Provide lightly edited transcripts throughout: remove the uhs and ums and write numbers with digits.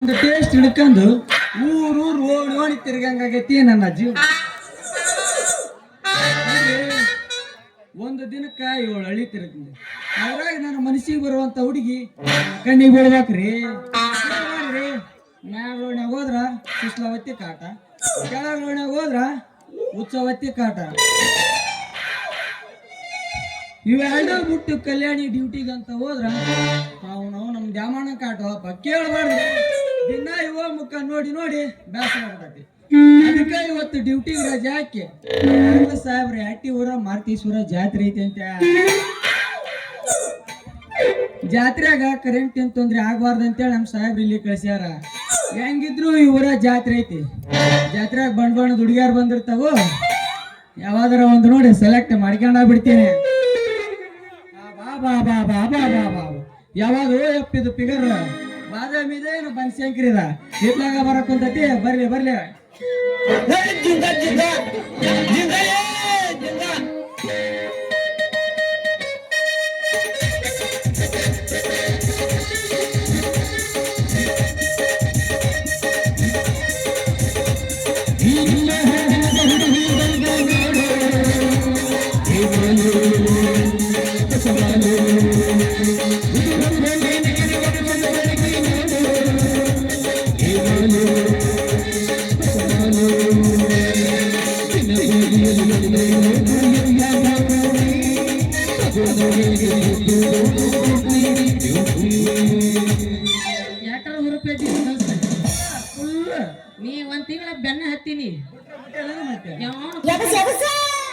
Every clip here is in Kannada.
ಒಂದು ಟೇಸ್ಟ್ ಹಿಡ್ಕೊಂಡು ಊರೂರು ಓಡಿ ಓಡಿ ತಿರ್ಗಂಗಾಗೈತಿ ನನ್ನ ಜೀವ. ಒಂದು ದಿನಕ್ಕ 7 ಹಳ್ಳಿ ತಿರ್ತೀನಿ. ಅದ್ರಾಗ ನನ್ನ ಮನಸ್ಸಿಗೆ ಬರುವಂತ ಹುಡುಗಿ ಕಣ್ಣಿಗೆ ಬೀಳ್ಬೇಕ್ರಿ. ಮಾಡ್ರಿ ಮ್ಯಾಗ ಹೋದ್ರ ಸುಸ್ಲಾವತ್ತಿ ಕಾಟ, ಕೆಳಗ ಹೋದ್ರ ಉತ್ಸವತ್ತಿ ಕಾಟ. ಇವೆರಡು ಬಿಟ್ಟು ಕಲ್ಯಾಣಿ ಡ್ಯೂಟಿಗೆ ಅಂತ ಹೋದ್ರ ನಾವು ನಮ್ ದ್ಯಾಮಣ್ಣ ಕಾಟಪ್ಪ ಕೇಳಬಾರ್ದು. ದಿನ ಇವ ಮುಖ ನೋಡಿ ನೋಡಿ ಬೇಸರ ಆಗ್ತೈತಿ. ಅದಕ್ಕೆ ಇವತ್ತು ಡ್ಯೂಟಿಗೆ ರಜೆ ಹಾಕಿ ಸಾಹೇಬ್ರ ಅಟ್ಟಿ ಊರ ಮಾರ್ತೀಶ್ವರ ಜಾತ್ರೆ ಐತಿ ಅಂತ. ಜಾತ್ರೆಯಾಗ ಕರೆಂಟ್ ಏನ್ ತೊಂದ್ರೆ ಆಗ್ಬಾರ್ದು ಅಂತೇಳಿ ನಮ್ ಸಾಹೇಬ್ರ ಇಲ್ಲಿ ಕಳ್ಸ್ಯಾರ. ಹೆಂಗಿದ್ರು ಈ ಊರ ಜಾತ್ರೆ ಐತಿ. ಜಾತ್ರೆಯಾಗ ಬಣ್ಣದ ಹುಡುಗಿಯಾರು ಬಂದಿರ್ತಾವು. ಯಾವಾದ್ರ ಒಂದು ನೋಡಿ ಸೆಲೆಕ್ಟ್ ಮಾಡ್ಕೊಂಡ ಬಿಡ್ತೀನಿ. ಯಾವಾಗ ಎಪ್ಪಿದು ಪಿಗರ್ ಬಾದಾಮಿದೇನು ಬನ್ಶಂಕರಿದ ಇತ್ಲಾಗ ಬರಕುಂತತಿ. ಬರ್ಲಿ ಬರ್ಲಿ ನೀ ಒಂದ್ ತಿಂಗಳ ಬೆನ್ನ ಹತ್ತೀನಿ.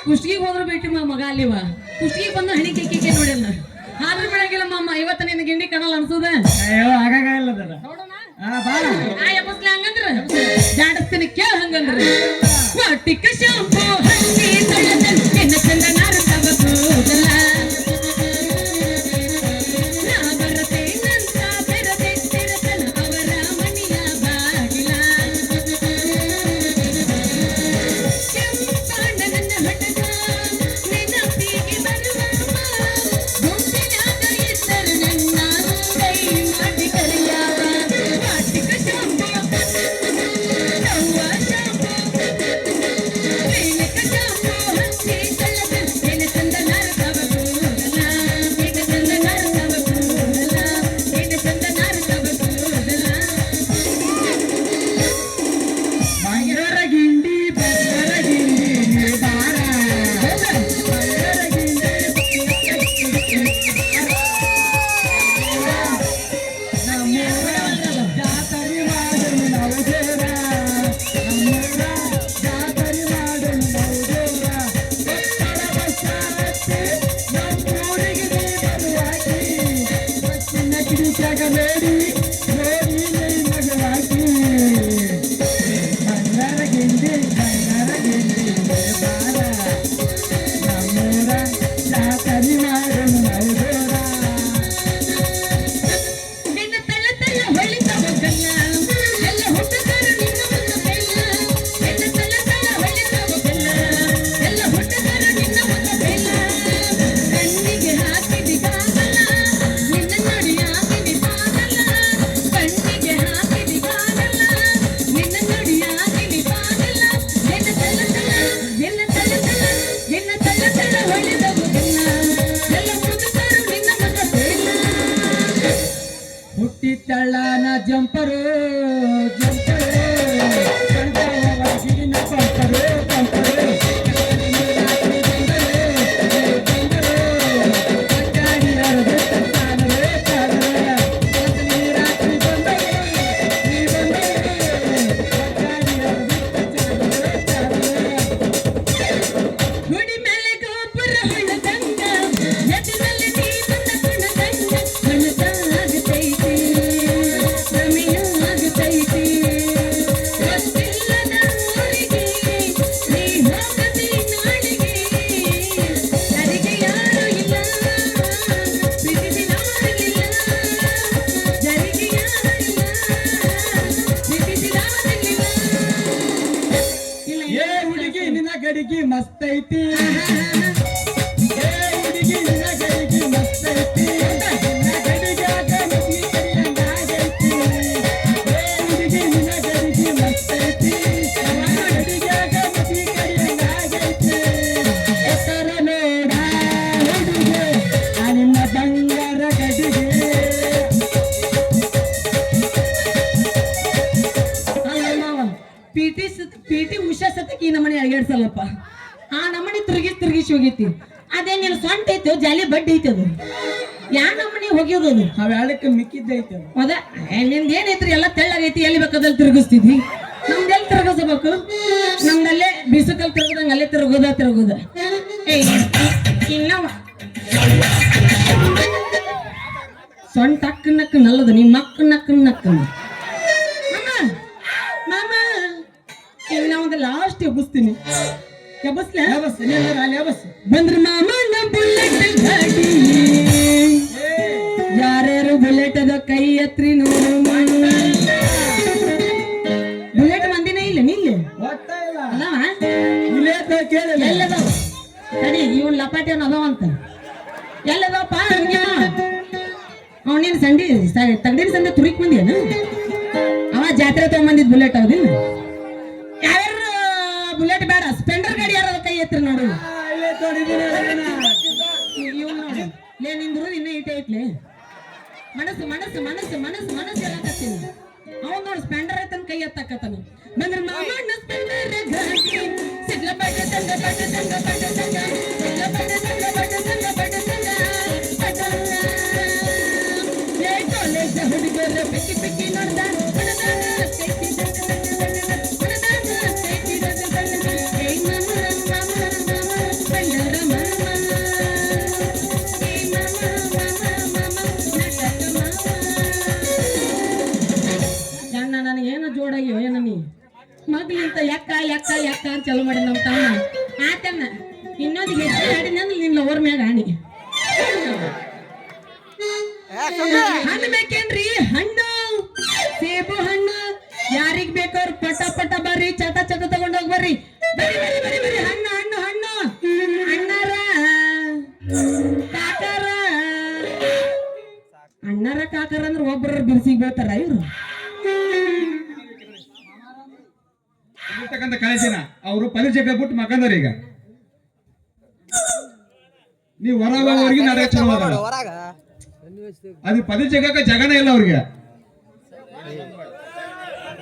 ಕುಷ್ಟಿಗೆ ಹೋದ್ರು ಬಿಟ್ಟು ಮಗ ಅಲ್ಲಿವ ಕುಷ್ಟಿಗೆ ಬಂದು ಹಣಿ ಕೇಕೆ ನೋಡಿಲ್ಲ. ಆದ್ರೂ ಬಿಡಂಗಿಲ್ಲ ಮಾಮ. ಇವತ್ತ ನಿನ್ ಗಿಂಡಿ ಕಣಲ್ ಅನ್ಸುದ ಹಂಗಂದ್ರ ಜಾಡಸ್ತೀನಿ ಕೇಳ ಹಂಗಂದ್ರ ಟಿಕ್ಕ ಶಾಂಪು ಹಚ್ಚಿ ಚಂದ ನಾರ ತಗೋದಲ್ಲ. ಹುಟ್ಟಿತಳ್ಳನ ಜಂಪರು ಗಡಿಗೆ ಮಸ್ತ್ ಐತಿ. ಗಡಿಗೆ ಮಸ್ತ್ ಐತಿ. ಗಡಿಗೆ ನಮ್ಮನೆ ಅಳಗಾಡ್ಸಲ್ಲಪ್ಪ ಆ ನಮ್ಮನೆ ತಿರುಗಿಸಿ ಹೋಗೈತಿ ಅದೇ ನೀನು ಸೊಂಟ ಐತೆ ಜಾಲಿ ಬಡ್ಡಿ ಐತೆ ಅದು ಯಾ ನಮ್ಮನೆ ಹೋಗ್ಯೋದು ಅದು ಅವೆರಡಕ್ಕೆ ಮಿಕ್ಕಿದ್ದೈತೆ ಅದು. ಹೌದಾ ನಿಮ್ದು ಏನೈತ್ರಿ ಎಲ್ಲ ತೆಳ್ಳಗೈತಿ ಎಲ್ಲಿ ಬೇಕಾದಲ್ಲಿ ತಿರುಗಿಸ್ತಿದ್ವಿ ನಮ್ದೆಲ್ಲಿ ತಿರುಗಿಸಬೇಕು ನಮ್ದಲ್ಲೇ ಬಿಸುಕಲ್ ತಿರುಗದಂಗ ಅಲ್ಲೇ ತಿರುಗುದ ಏ ಇನ್ನವ ಸೊಂಟ ನಕ್ಕ ನಲ್ಲದು ನಿಮ್ಮ ನಕ್ಕ ಮಾಮ ಇನ್ನ ಒಂದು ಲಾಸ್ಟ್ ಎಬ್ಬಿಸ್ತೀನಿ ಎಬ್ಬಸ್ಲ ಬಂದ್ರ ಮಾಮ ಬುಲೆಟ್ ಗಾಡಿ ಯಾರ್ಯಾರು ಬುಲೆಟ್ ಅದ ಕೈ ಎತ್ರಿ ನೋಡು ಬುಲೆಟ್ ಮಂದಿನೇ ಇಲ್ಲ ನಿಲ್ಲಿ ಗೊತ್ತಾ ಇಲ್ಲ ಅದಾವ ಇಲ್ಲೇ ಕೇಳಿಲ್ಲ ಎಲ್ಲದಾವ ಸರಿ ಇವನ್ ಲಪಾಟಿ ಅವನ್ ಅದಾವಂತ ಎಲ್ಲದವಪ್ಪ ಅವನೇನು ಸಂಡಿ ತಗಡಿನ ಸಂದೆ ತುರಿಕ್ ಬಂದಿಯನು ಅವ ಜಾತ್ರೆ ತಗೊಂಬಂದಿದ್ ಬುಲೆಟ್ ಹೌದಿಲ್ಲ ಯಾವ್ಯಾರ ಬುಲೆಟ್ ಬೇಡ ಸ್ಪೆಂಡರ್ ಗಾಡಿ ಯಾರ ಕೈ ಎತ್ತರ ನೋಡು ಇಲ್ಲೇ ತೋಡಿದ್ದೀನಿ ಇವ್ ನೋಡು ಲೇ ನಿಂದ್ರು ಇನ್ನ ಇಟ್ಟೆ ಐತ್ಲೆ ಮನಸ್ಸು ಎಲ್ಲ ಕತ್ತೀನಿ ಅವನ್ ನೋಡು ಸ್ಪೆಂಡರ್ ಐತನ್ ಕೈ ಎತ್ತಾಕತ್ತಾನ ಬಂದ್ರ ಮಾಮಣ್ಣ ಸ್ಪೆಂಡರ್ ಗಾಡಿ ಸಿಗ್ಲ ಬಡ್ಡ ಸಂಗ ಬಡ್ಡ ಸಂಗ ಬಡ್ಡ ಸಂಗ ಸಿಗ್ಲ ಬಡ್ಡ ಸಂಗ ಬಡ್ಡ ಸಂಗ ಬಡ್ಡ ಸಂಗ ಲೇ ಕಾಲೇಜ್ ಹುಡುಗರ ಪಿಕ್ಕಿ ಪಿಕ್ಕಿ ನೋಡ್ದ ನನಗೇನೋ ಜೋಡಾಗಿ ಏನ ನೀ ಮಗ್ಲಿಂತ ಯಾಕ ಅಂತ ಚಲೋ ಮಾಡಿ ನಮ್ಮ ತಮ್ಮ ಆತನ್ನ ಇನ್ನೊಂದು ಹೆಚ್ಚು ಹಾಡಿನಂದ್ರೆ ನಿನ್ನ ಲವರ್ ಮ್ಯಾಗ ಆಣಿ ಹಣ್ಣು ಬೇಕೇನ್ರಿ ಹಣ್ಣು ಸೇಬು ಹಣ್ಣು ಯಾರಿಗ್ ಬೇಕವ್ರ ಪಟ ಬರ್ರಿ ಚಟ ತಗೊಂಡೋಗಿ ಬರ್ರಿ ಬರಿ ಹಣ್ಣು ಅಣ್ಣಾರ ಕಾಕಾರ ಅಂದ್ರೆ ಒಬ್ಬರ ಬಿರ್ಸಿಗೆ ಬೀಳ್ತಾರ ಇವ್ರು ಕಳಿಸಿನ ಅವರು ಪರೀಕ್ಷೆ ಬಿಟ್ಟು ಮಕ್ಕಂದವ್ರ ಈಗ ನೀವು ಹೊರಗೆ ನಾಟಕ ಚಲೋ ಅದು ಪರೀಕ್ಷೆ ಜಗನೇ ಇಲ್ಲ ಅವ್ರಿಗೆ